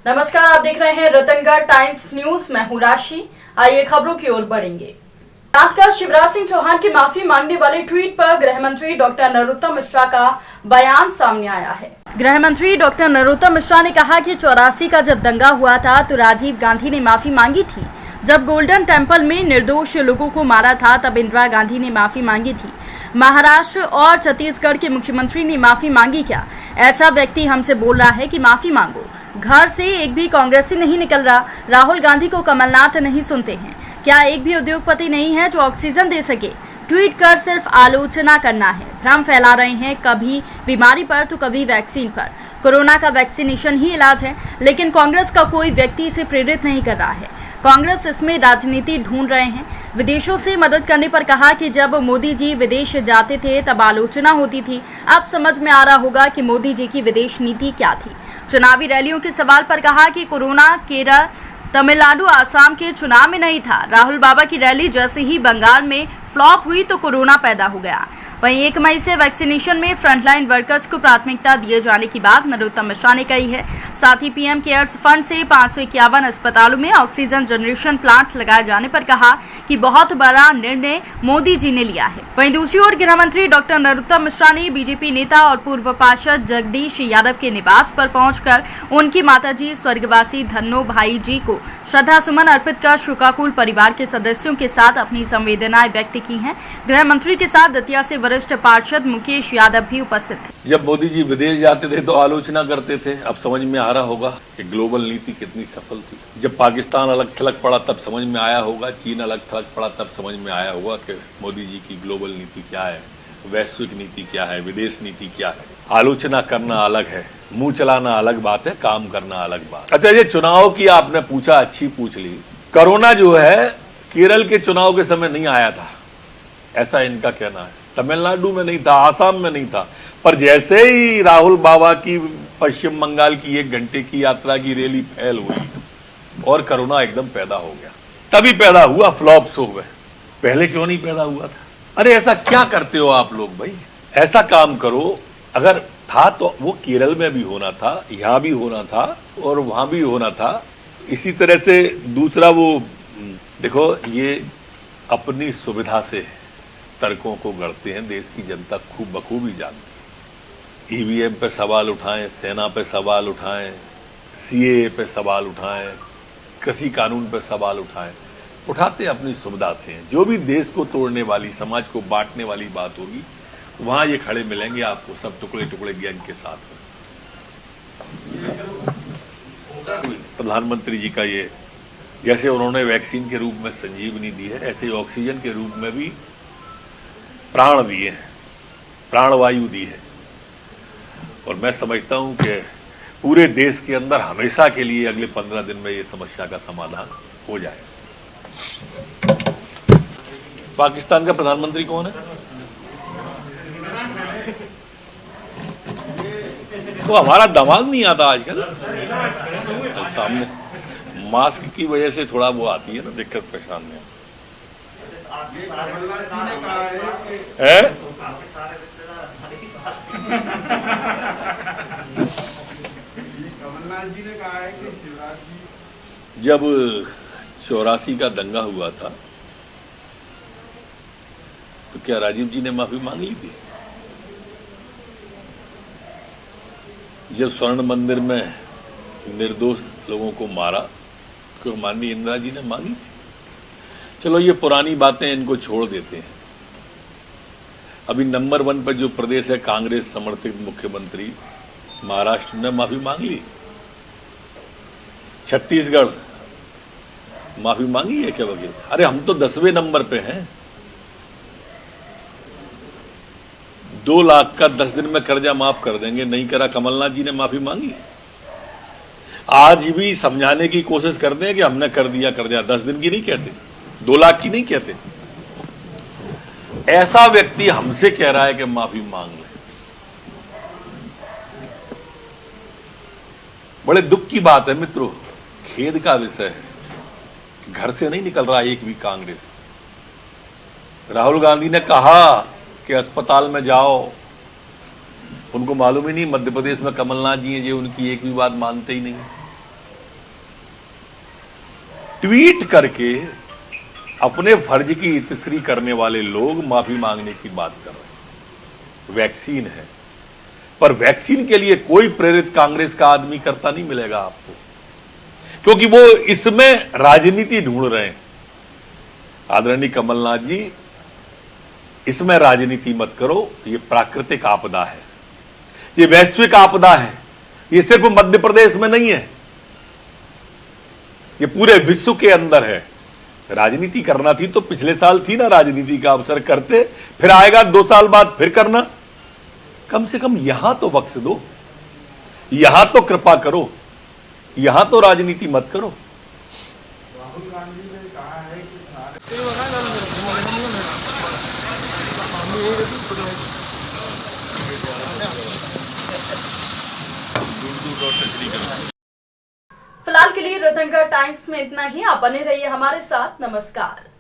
नमस्कार, आप देख रहे हैं रतनगढ़ टाइम्स न्यूज। मैं हूं राशि। आइए खबरों की ओर बढ़ेंगे। रात का शिवराज सिंह चौहान की माफी मांगने वाले ट्वीट पर गृह मंत्री डॉक्टर नरोत्तम मिश्रा का बयान सामने आया है। गृह मंत्री डॉक्टर नरोत्तम मिश्रा ने कहा कि 84 का जब दंगा हुआ था तो राजीव गांधी ने माफी मांगी थी। जब गोल्डन टेम्पल में निर्दोष लोगों को मारा था तब इंदिरा गांधी ने माफी मांगी थी। महाराष्ट्र और छत्तीसगढ़ के मुख्यमंत्री ने माफी मांगी क्या? ऐसा व्यक्ति हमसे बोल रहा है कि माफी मांगो। घर से एक भी कांग्रेसी नहीं निकल रहा। राहुल गांधी को कमलनाथ नहीं सुनते हैं। क्या एक भी उद्योगपति नहीं है जो ऑक्सीजन दे सके? ट्वीट कर सिर्फ आलोचना करना है। भ्रम फैला रहे हैं, कभी बीमारी पर तो कभी वैक्सीन पर। कोरोना का वैक्सीनेशन ही इलाज है, लेकिन कांग्रेस का कोई व्यक्ति इसे प्रेरित नहीं कर रहा है। कांग्रेस इसमें राजनीति ढूंढ रहे हैं। विदेशों से मदद करने पर कहा कि जब मोदी जी विदेश जाते थे तब आलोचना होती थी। अब समझ में आ रहा होगा कि मोदी जी की विदेश नीति क्या थी। चुनावी रैलियों के सवाल पर कहा कि कोरोना केरल, तमिलनाडु, आसाम के चुनाव में नहीं था। राहुल बाबा की रैली जैसे ही बंगाल में फ्लॉप हुई तो कोरोना पैदा हो गया। वहीं 1 मई से वैक्सीनेशन में फ्रंटलाइन वर्कर्स को प्राथमिकता दिए जाने की बात नरोत्तम मिश्रा ने कही है। साथ ही पीएम केयर्स फंड से 551 अस्पतालों में ऑक्सीजन जनरेशन प्लांट्स लगाए जाने पर कहा कि बहुत बड़ा निर्णय मोदी जी ने लिया है। वहीं दूसरी ओर गृह मंत्री डॉक्टर नरोत्तम मिश्रा ने बीजेपी नेता और पूर्व पार्षद जगदीश यादव के निवास पर पहुंचकर उनकी माताजी स्वर्गवासी धन्नो भाई जी को श्रद्धा सुमन अर्पित कर शोकाकुल परिवार के सदस्यों के साथ अपनी संवेदनाएं व्यक्त की हैं। गृह मंत्री के साथ दतिया से वरिष्ठ पार्षद मुकेश यादव भी उपस्थित थे। जब मोदी जी विदेश जाते थे तो आलोचना करते थे। अब समझ में आ रहा होगा कि ग्लोबल नीति कितनी सफल थी। जब पाकिस्तान अलग थलग पड़ा तब समझ में आया होगा, चीन अलग थलग पड़ा तब समझ में आया होगा कि मोदी जी की ग्लोबल नीति क्या है, वैश्विक नीति क्या है, विदेश नीति क्या है। आलोचना करना अलग है, मुंह चलाना अलग बात है, काम करना अलग बात। अच्छा, ये चुनाव की आपने पूछा, अच्छी पूछ ली। कोरोना जो है केरल के चुनाव के समय नहीं आया था, ऐसा इनका कहना है। तमिलनाडु में नहीं था, आसाम में नहीं था, पर जैसे ही राहुल बाबा की पश्चिम बंगाल की 1 घंटे की यात्रा की रैली फैल हुई और कोरोना एकदम पैदा हो गया, तभी पैदा हुआ, फ्लॉप्स हो गए। पहले क्यों नहीं पैदा हुआ था? अरे ऐसा क्या करते हो आप लोग भाई? ऐसा काम करो, अगर था तो वो केरल में भी होना था, यहाँ भी होना था और वहां भी होना था। इसी तरह से दूसरा वो देखो, ये अपनी सुविधा से तर्कों को गढ़ते हैं। देश की जनता खूब बखूबी जानती है। ईवीएम पे सवाल उठाएं, सेना पे सवाल उठाएं, सीएए पे सवाल उठाएं, कृषि कानून पे सवाल उठाएं, उठाते अपनी सुविधा से हैं। जो भी देश को तोड़ने वाली, समाज को बांटने वाली बात होगी, वहां ये खड़े मिलेंगे आपको, सब टुकड़े टुकड़े गैंग के साथ। प्रधानमंत्री जी का ये, जैसे उन्होंने वैक्सीन के रूप में संजीवनी दी है, ऐसे ही ऑक्सीजन के रूप में भी प्राण दिए हैं, प्राणवायु दी है। और मैं समझता हूं कि पूरे देश के अंदर हमेशा के लिए अगले 15 दिन में ये समस्या का समाधान हो जाएगा। पाकिस्तान का प्रधानमंत्री कौन है? तो हमारा दामाद नहीं आता आजकल सामने। मास्क की वजह से थोड़ा वो आती है ना दिक्कत, परेशानी है। जब 84 का दंगा हुआ था तो क्या राजीव जी ने माफी मांग ली थी? जब स्वर्ण मंदिर में निर्दोष लोगों को मारा तो माननीय इंदिरा जी ने मांगी थी। चलो ये पुरानी बातें, इनको छोड़ देते हैं। अभी नंबर 1 पर जो प्रदेश है कांग्रेस समर्थित मुख्यमंत्री, महाराष्ट्र ने माफी मांग ली। छत्तीसगढ़ माफी मांगी है क्या वकील? अरे हम तो 10वें नंबर पे हैं। 2 लाख का 10 दिन में कर्जा माफ कर देंगे, नहीं करा। कमलनाथ जी ने माफी मांगी। आज भी समझाने की कोशिश करते हैं कि हमने कर दिया कर्जा। 10 दिन की नहीं कहते, 2 लाख की नहीं कहते। ऐसा व्यक्ति हमसे कह रहा है कि माफी मांग ले। बड़े दुख की बात है मित्रों, खेद का विषय है। घर से नहीं निकल रहा एक भी कांग्रेस। राहुल गांधी ने कहा कि अस्पताल में जाओ, उनको मालूम ही नहीं मध्य प्रदेश में कमलनाथ जी हैं जो उनकी एक भी बात मानते ही नहीं। ट्वीट करके अपने फर्ज की इतस्री करने वाले लोग माफी मांगने की बात कर रहे हैं। वैक्सीन है, पर वैक्सीन के लिए कोई प्रेरित कांग्रेस का आदमी करता नहीं मिलेगा आपको, क्योंकि वो इसमें राजनीति ढूंढ रहे हैं। आदरणीय कमलनाथ जी, इसमें राजनीति मत करो। ये प्राकृतिक आपदा है, ये वैश्विक आपदा है, ये सिर्फ मध्य प्रदेश में नहीं है, ये पूरे विश्व के अंदर है। राजनीति करना थी तो पिछले साल थी ना राजनीति का अवसर, करते, फिर आएगा 2 साल बाद फिर करना। कम से कम यहां तो बख्श दो, यहां तो कृपा करो, यहां तो राजनीति मत करो। राहुल गांधी ने कहा है कि फिलहाल के लिए रतनगढ़ टाइम्स में इतना ही। आप बने रहिए हमारे साथ। नमस्कार।